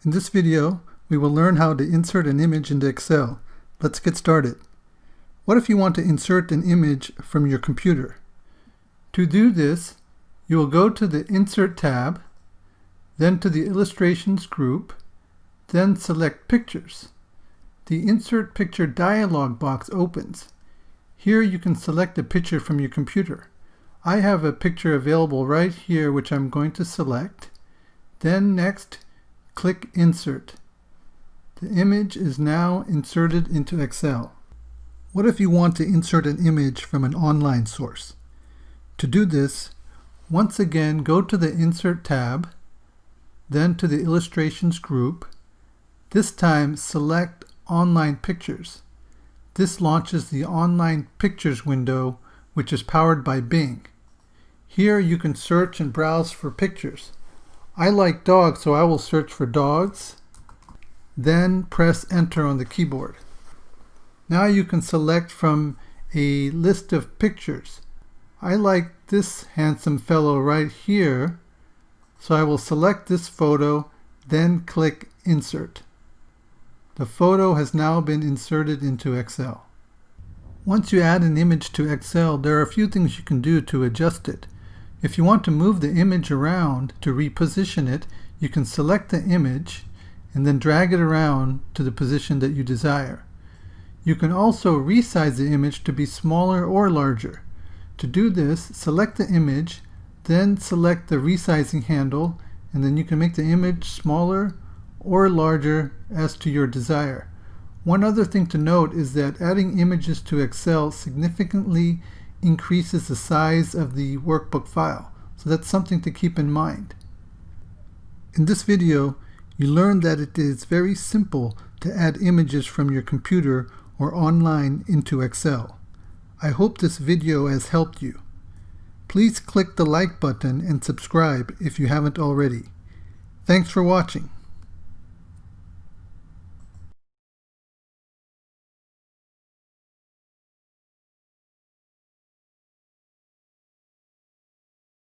In this video, we will learn how to insert an image into Excel. Let's get started. What if you want to insert an image from your computer? To do this, you will go to the Insert tab, then to the Illustrations group, then select Pictures. The Insert Picture dialog box opens. Here you can select a picture from your computer. I have a picture available right here which I'm going to select. Then next, click Insert. The image is now inserted into Excel. What if you want to insert an image from an online source? To do this, once again go to the Insert tab, then to the Illustrations group. This time select Online Pictures. This launches the Online Pictures window, which is powered by Bing. Here you can search and browse for pictures. I like dogs, so I will search for dogs, then press Enter on the keyboard. Now you can select from a list of pictures. I like this handsome fellow right here, so I will select this photo, then click Insert. The photo has now been inserted into Excel. Once you add an image to Excel, there are a few things you can do to adjust it. If you want to move the image around to reposition it, you can select the image and then drag it around to the position that you desire. You can also resize the image to be smaller or larger. To do this, select the image, then select the resizing handle, and then you can make the image smaller or larger as to your desire. One other thing to note is that adding images to Excel significantly increases the size of the workbook file, so that's something to keep in mind. In this video, you learned that it is very simple to add images from your computer or online into Excel. I hope this video has helped you. Please click the like button and subscribe if you haven't already. Thanks for watching.